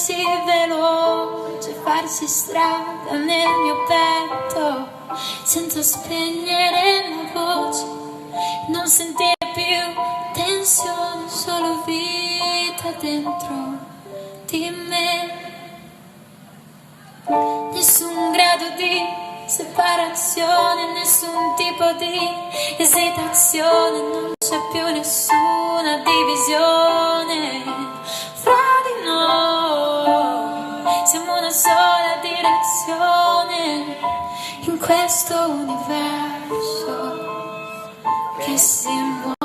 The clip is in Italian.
così veloce, farsi strada nel mio petto, senza spegnere la voce, non sentire più tensione, solo vita dentro di me. Nessun grado di separazione, nessun tipo di esitazione, non c'è più nessuna divisione fra di noi, siamo una sola direzione in questo universo che si muove.